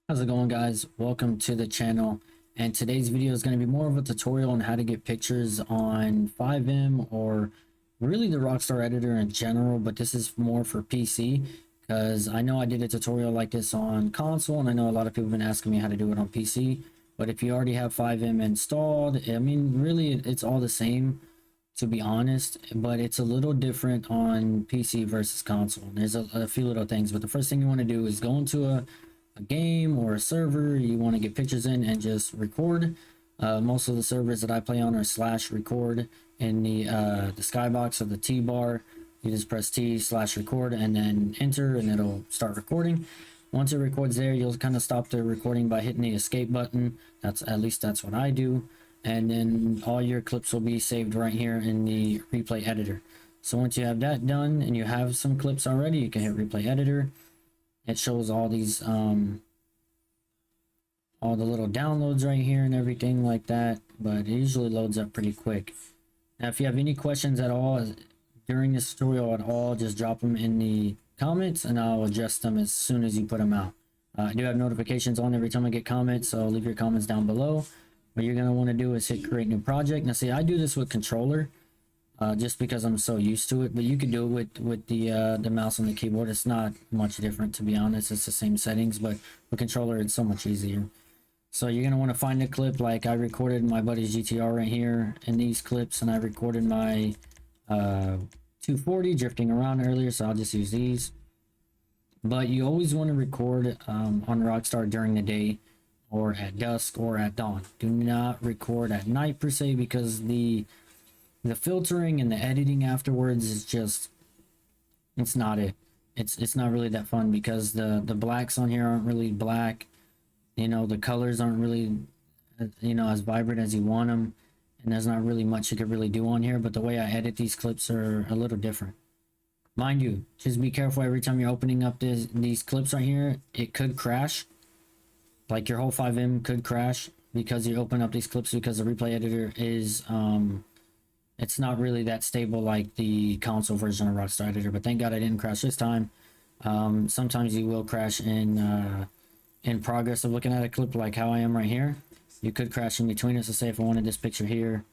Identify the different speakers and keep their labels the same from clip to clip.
Speaker 1: How's it going, guys? Welcome to the channel, and today's video is going to be more of a tutorial on how to get pictures on 5M or really the Rockstar editor in general, but this is more for PC because I know I did a tutorial like this on console, and I know a lot of people have been asking me how to do it on PC. But if you already have 5M installed, I mean, really it's all the same, to be honest, but it's a little different on PC versus console. There's a few little things, but the first thing you want to do is go into a game or a server you want to get pictures in and just record. Most of the servers that I play on are slash record in the skybox or the T bar. You just press T slash record and then enter, and it'll start recording. Once it records there, you'll kind of stop the recording by hitting the escape button. At least that's what I do. And then all your clips will be saved right here in the replay editor. So once you have that done and you have some clips already, you can hit replay editor. It shows all these all the little downloads right here and everything like that, but it usually loads up pretty quick. Now if you have any questions at all during this tutorial at all, just drop them in the comments and I'll adjust them as soon as you put them out. I do have notifications on every time I get comments, so leave your comments down below. What you're going to want to do is hit create new project. Now see, I do this with controller just because I'm so used to it, but you can do it with the mouse and the keyboard. It's not much different, to be honest. It's the same settings, but with controller it's so much easier. So you're going to want to find a clip. Like I recorded my buddy's GTR right here in these clips, and I recorded my 240 drifting around earlier, so I'll just use these. But you always want to record on Rockstar during the day or at dusk or at dawn. Do not record at night per se, because the filtering and the editing afterwards is just, it's not it's not really that fun, because the blacks on here aren't really black, you know, the colors aren't really, you know, as vibrant as you want them, and there's not really much you could really do on here. But the way I edit these clips are a little different. Mind you, just be careful every time you're opening up these clips right here. It could crash, like your whole 5M could crash because you open up these clips, because the replay editor is it's not really that stable like the console version of Rockstar Editor. But thank God I didn't crash this time. Sometimes you will crash in progress of looking at a clip, like how I am right here. You could crash in between it. So say if I wanted this picture here,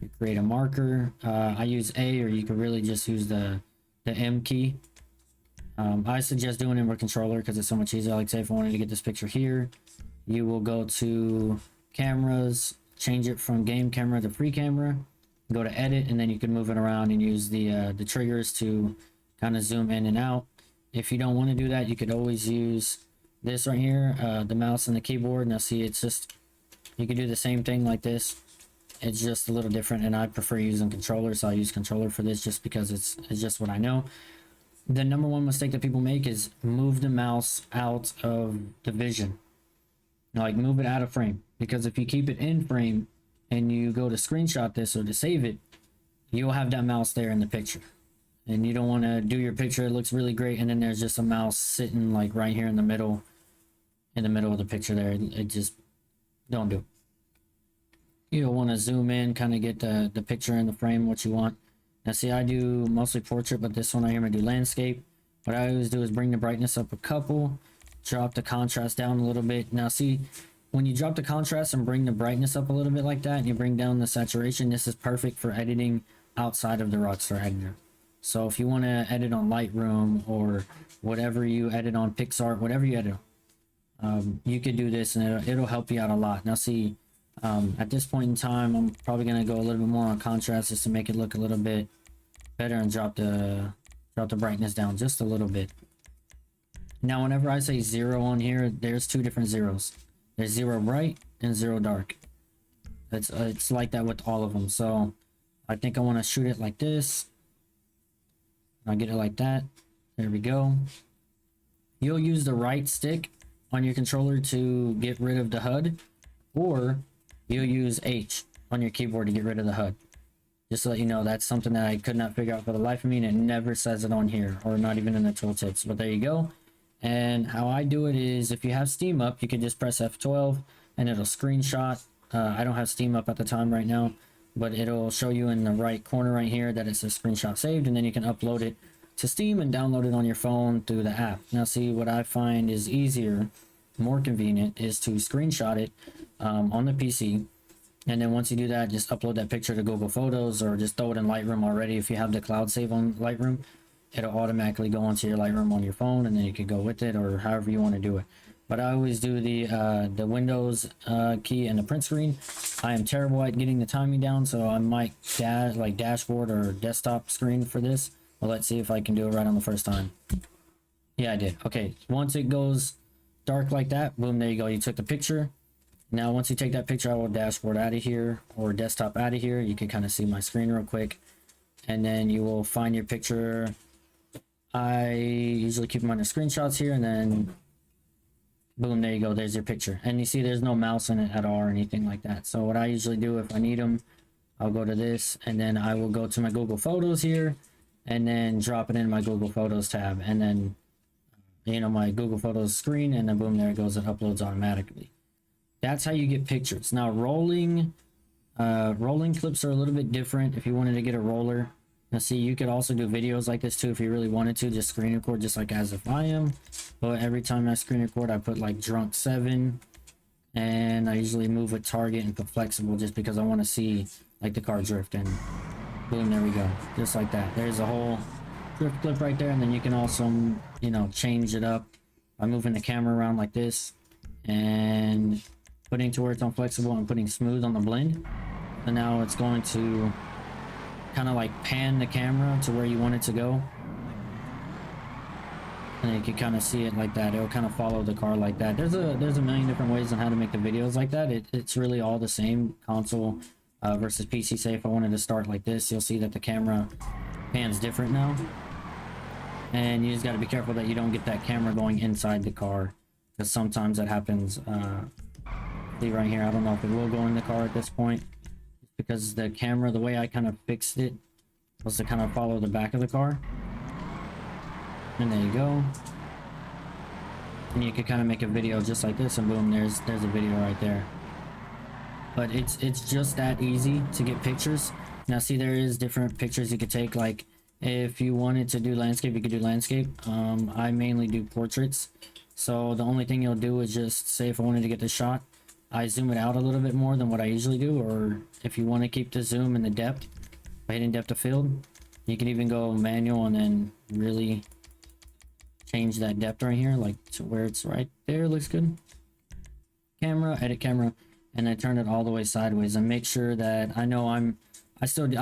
Speaker 1: you create a marker. I use A, or you could really just use the M key. I suggest doing it with controller because it's so much easier. Like say if I wanted to get this picture here, you will go to cameras, change it from game camera to free camera, go to edit, and then you can move it around and use the triggers to kind of zoom in and out. If you don't want to do that, you could always use this right here, the mouse and the keyboard. Now see, it's just, you could do the same thing like this. It's just a little different, and I prefer using controller, so I use controller for this just because it's just what I know. The number one mistake that people make is move the mouse out of the vision. Like move it out of frame, because if you keep it in frame and you go to screenshot this or to save it, you'll have that mouse there in the picture, and you don't want to do your picture. It looks really great, and then there's just a mouse sitting like right here in the middle of the picture there. It just, don't do it. You'll want to zoom in, kind of get the picture in the frame what you want. Now see, I do mostly portrait, but this one I here I do landscape. What I always do is bring the brightness up a couple, drop the contrast down a little bit. Now see, when you drop the contrast and bring the brightness up a little bit like that, and you bring down the saturation, this is perfect for editing outside of the Rockstar editor. So if you want to edit on Lightroom or whatever you edit on, PixArt, whatever you edit, you could do this, and it'll help you out a lot. Now see, at this point in time, I'm probably going to go a little bit more on contrast just to make it look a little bit better, and drop the brightness down just a little bit. Now whenever I say 0 on here, there's two different zeros. There's 0 bright and 0 dark. It's like that with all of them. So I think I want to shoot it like this. I'll get it like that. There we go. You'll use the right stick on your controller to get rid of the HUD, or you'll use H on your keyboard to get rid of the HUD. Just to let you know, that's something that I could not figure out for the life of me, and it never says it on here, or not even in the tooltips. But there you go. And how I do it is, if you have Steam up, you can just press F12 and it'll screenshot. I don't have Steam up at the time right now, but it'll show you in the right corner right here that it's a screenshot saved, and then you can upload it to Steam and download it on your phone through the app. Now see, what I find is easier more convenient is to screenshot it on the PC. And then once you do that, just upload that picture to Google Photos or just throw it in Lightroom already. If you have the cloud save on Lightroom, it'll automatically go onto your Lightroom on your phone, and then you can go with it or however you want to do it. But I always do the Windows key and the print screen. I am terrible at getting the timing down, so I might like dashboard or desktop screen for this. Well, let's see if I can do it right on the first time. Yeah, I did. Okay, once it goes dark like that, boom, there you go. You took the picture. Now, once you take that picture, I will dashboard out of here or desktop out of here. You can kind of see my screen real quick. And then you will find your picture. I usually keep them on the screenshots here, and then boom, there you go. There's your picture. And you see there's no mouse in it at all or anything like that. So what I usually do if I need them, I'll go to this, and then I will go to my Google Photos here, and then drop it in my Google Photos tab, and then, you know, my Google Photos screen, and then boom, there it goes. It uploads automatically. That's how you get pictures. Now, rolling clips are a little bit different. If you wanted to get a roller, now see, you could also do videos like this too if you really wanted to. Just screen record, just like as if I am. But every time I screen record, I put like drunk 7, and I usually move with target and put flexible just because I want to see like the car drift, and boom, there we go, just like that. There's a whole drift clip right there, and then you can also, you know, change it up by moving the camera around like this and putting to where it's on flexible and putting smooth on the blend. And now it's going to kind of like pan the camera to where you want it to go, and you can kind of see it like that. It'll kind of follow the car like that. There's a million different ways on how to make the videos like that. It's really all the same, console versus PC. Say if I wanted to start like this, you'll see that the camera pans different now, and you just got to be careful that you don't get that camera going inside the car, because sometimes that happens. See right here, I don't know if it will go in the car at this point, because the camera, the way I kind of fixed it was to kind of follow the back of the car. And there you go. And you could kind of make a video just like this, and boom, there's a video right there. But it's just that easy to get pictures. Now see, there is different pictures you could take. Like if you wanted to do landscape, you could do landscape. I mainly do portraits. So the only thing you'll do is just say if I wanted to get the shot, I zoom it out a little bit more than what I usually do, or if you want to keep the zoom and the depth by hitting depth of field, you can even go manual and then really change that depth right here, like to where it's right there. Looks good. Camera, edit camera, and then turn it all the way sideways, and make sure that I've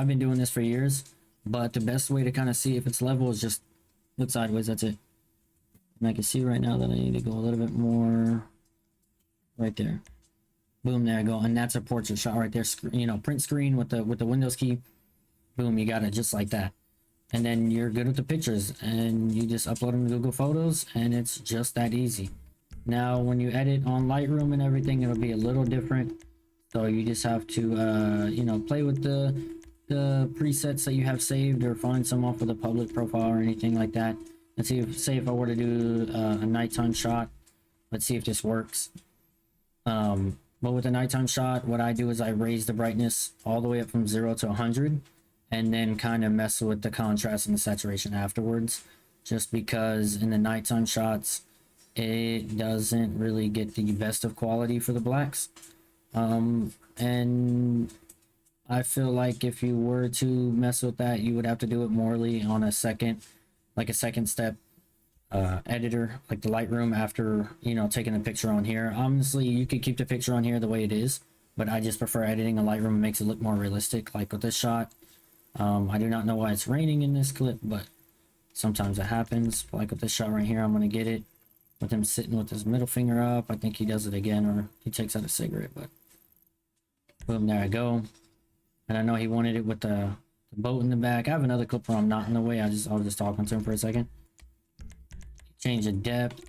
Speaker 1: been doing this for years, but the best way to kind of see if it's level is just look sideways. That's it. And I can see right now that I need to go a little bit more right there. Boom, there I go. And that's a portrait shot right there. You know, print screen with the Windows key. Boom, you got it just like that. And then you're good with the pictures, and you just upload them to Google Photos, and it's just that easy. Now, when you edit on Lightroom and everything, it'll be a little different. So you just have to, you know, play with the presets that you have saved, or find some off of the public profile or anything like that. Let's see if, say if I were to do a nighttime shot. Let's see if this works. But with a nighttime shot, what I do is I raise the brightness all the way up from 0 to 100, and then kind of mess with the contrast and the saturation afterwards, just because in the nighttime shots it doesn't really get the best of quality for the blacks. And I feel like if you were to mess with that, you would have to do it morely on a second step editor, like the Lightroom, after, you know, taking the picture on here. Honestly, you could keep the picture on here the way it is, but I just prefer editing a Lightroom. It makes it look more realistic. Like with this shot, I do not know why it's raining in this clip, but sometimes it happens. Like with this shot right here, I'm going to get it with him sitting with his middle finger up. I think he does it again, or he takes out a cigarette, but boom, there I go. And I know he wanted it with the boat in the back. I have another clip where I'm not in the way. I was just talking to him for a second. Change the depth.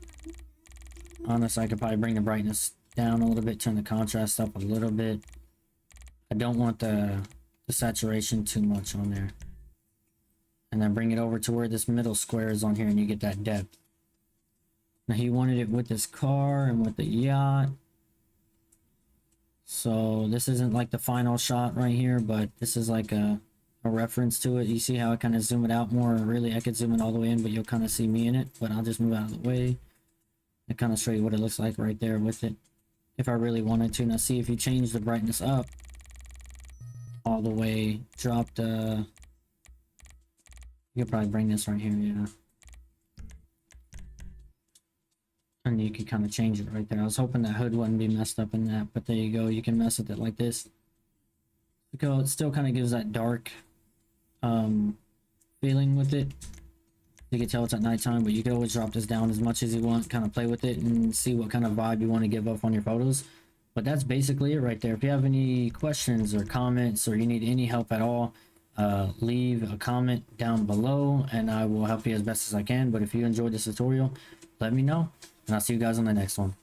Speaker 1: Honestly, I could probably bring the brightness down a little bit, turn the contrast up a little bit. I don't want the saturation too much on there. And then bring it over to where this middle square is on here, and you get that depth. Now he wanted it with this car and with the yacht. So this isn't like the final shot right here, but this is like a reference to it. You see how I kind of zoom it out more? Really, I could zoom it all the way in, but you'll kind of see me in it. But I'll just move out of the way. to kind of show you what it looks like right there with it, if I really wanted to. Now see, if you change the brightness up all the way, drop the, you could probably bring this right here, yeah. And you could kind of change it right there. I was hoping that hood wouldn't be messed up in that, but there you go. You can mess with it like this. Because it still kind of gives that dark feeling with it. You can tell it's at nighttime, but you can always drop this down as much as you want, kind of play with it and see what kind of vibe you want to give off on your photos. But that's basically it right there. If you have any questions or comments, or you need any help at all, leave a comment down below and I will help you as best as I can. But if you enjoyed this tutorial, let me know, and I'll see you guys on the next one.